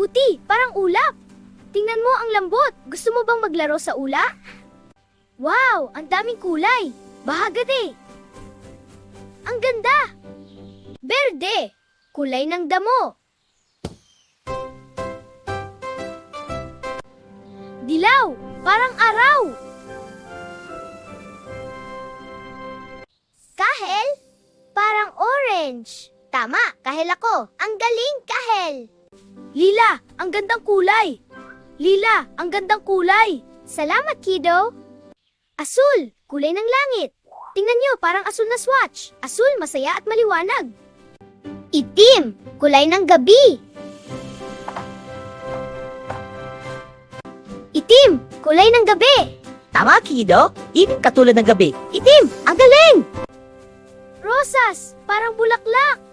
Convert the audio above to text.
Puti, parang ulap. Tingnan mo ang lambot. Gusto mo bang maglaro sa ula? Wow, ang daming kulay. Bahagade. Ang ganda. Berde, kulay ng damo. Dilaw, parang araw. Kahel, parang orange. Tama, kahel ako. Ang galing, kahel. Lila, ang gandang kulay. Lila, ang gandang kulay. Salamat, kiddo. Asul, kulay ng langit. Tingnan nyo, parang asul na swatch. Asul, masaya at maliwanag. Itim, kulay ng gabi. Itim, kulay ng gabi. Tama, Kido. Itim katulad ng gabi. Itim, ang galing! Rosas, parang bulaklak.